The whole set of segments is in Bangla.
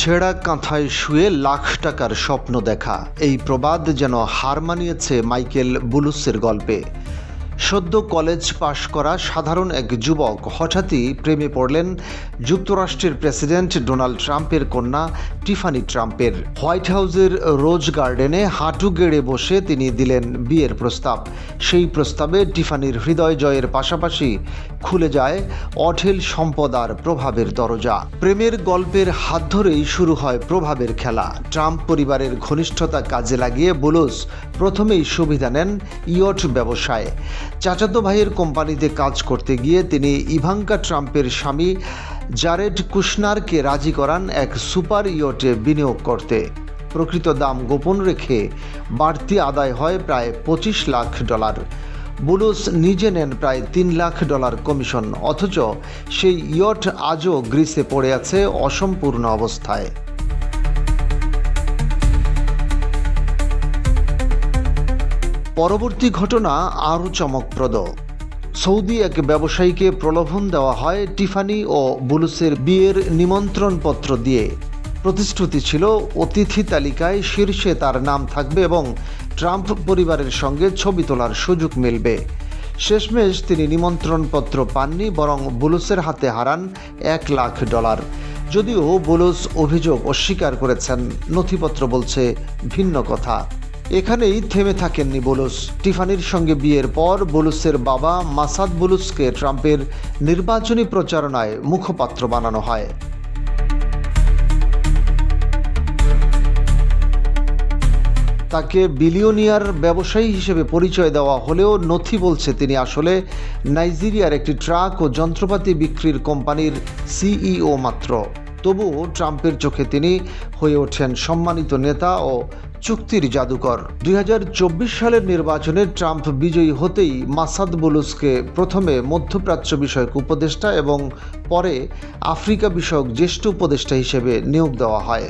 ছেঁড়া কাঁথায় শুয়ে লাখ টাকার স্বপ্ন দেখা, এই প্রবাদ যেন হার মানিয়েছে মাইকেল বুলুসের গল্পে। সদ্য কলেজ পাশ করা সাধারণ এক যুবক হঠাৎই প্রেমে পড়লেন যুক্তরাষ্ট্রের প্রেসিডেন্ট ডোনাল্ড ট্রাম্পের কন্যা টিফানি ট্রাম্পের। হোয়াইট হাউসের রোজ গার্ডেনে হাঁটু গেড়ে বসে তিনি দিলেন বিয়ের প্রস্তাব। সেই প্রস্তাবে টিফানির হৃদয় জয়ের পাশাপাশি খুলে যায় অঢেল সম্পদ আর প্রভাবের দরজা। প্রেমের গল্পের হাত ধরেই শুরু হয় প্রভাবের খেলা। ট্রাম্প পরিবারের ঘনিষ্ঠতা কাজে লাগিয়ে বুলুস প্রথমেই সুবিধা নেন ইয়ট ব্যবসায়। চাচাতো ভাইয়ের কোম্পানিতে কাজ করতে গিয়ে তিনি ইভাঙ্কা ট্রাম্পের স্বামী জারেড কুশনারকে রাজি করান এক সুপার ইয়টে বিনিয়োগ করতে। প্রকৃত দাম গোপন রেখে বাড়তি আদায় হয় প্রায় $25 লাখ। বুলুস নিজে নেন প্রায় $3 লাখ কমিশন, অথচ সেই ইয়ট আজও গ্রিসে পড়ে আছে অসম্পূর্ণ অবস্থায়। পরবর্তী ঘটনা আরও চমকপ্রদ। সৌদি এক ব্যবসায়ীকে প্রলোভন দেওয়া হয় টিফানি ও বুলুসের বিয়ের নিমন্ত্রণপত্র দিয়ে। প্রতিশ্রুতি ছিল অতিথি তালিকায় শীর্ষে তার নাম থাকবে এবং ট্রাম্প পরিবারের সঙ্গে ছবি তোলার সুযোগ মিলবে। শেষমেশ তিনি নিমন্ত্রণপত্র পাননি, বরং বুলুসের হাতে হারান $1 লাখ। যদিও বুলুস অভিযোগ অস্বীকার করেছেন, নথিপত্র বলছে ভিন্ন কথা। এখানেই থেমে থাকেননি বুলুস। টিফানির সঙ্গে বিয়ের পর বুলুসের বাবা মাসাদ বুলুসকে ট্রাম্পের নির্বাচনী প্রচারণায় মুখপাত্র বানানো হয়। তাকে বিলিয়নিয়ার ব্যবসায়ী হিসেবে পরিচয় দেওয়া হলেও নথি বলছে তিনি আসলে নাইজেরিয়ার একটি ট্রাক ও যন্ত্রপাতি বিক্রির কোম্পানির সিইও মাত্র। তবুও ট্রাম্পের চোখে তিনি হয়ে ওঠেন সম্মানিত নেতা ও চুক্তির জাদুকর। 2024 সালের নির্বাচনে ট্রাম্প বিজয়ী হতেই মাসাদ বুলুসকে প্রথমে মধ্যপ্রাচ্য বিষয়ক উপদেষ্টা এবং পরে আফ্রিকা বিষয়ক জ্যেষ্ঠ উপদেষ্টা হিসেবে নিয়োগ দেওয়া হয়।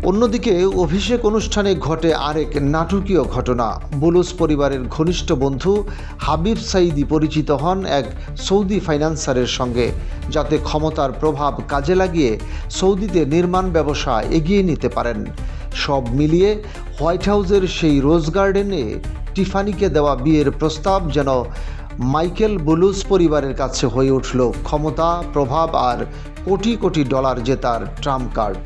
অন্যদিকে অভিষেক অনুষ্ঠানে ঘটে আরেক নাটকীয় ঘটনা। বুলুস পরিবারের ঘনিষ্ঠ বন্ধু হাবিব সাইদি পরিচিত হন এক সৌদি ফাইন্যান্সারের সঙ্গে, যাতে ক্ষমতার প্রভাব কাজে লাগিয়ে সৌদিতে নির্মাণ ব্যবসা এগিয়ে নিতে পারেন। সব মিলিয়ে হোয়াইট হাউসের সেই রোজ গার্ডেনে টিফানিকে দেওয়া বিয়ের প্রস্তাব যেন মাইকেল বুলুস পরিবারের কাছে হয়ে উঠল ক্ষমতা, প্রভাব আর কোটি কোটি ডলার জেতার ট্রাম্প কার্ড।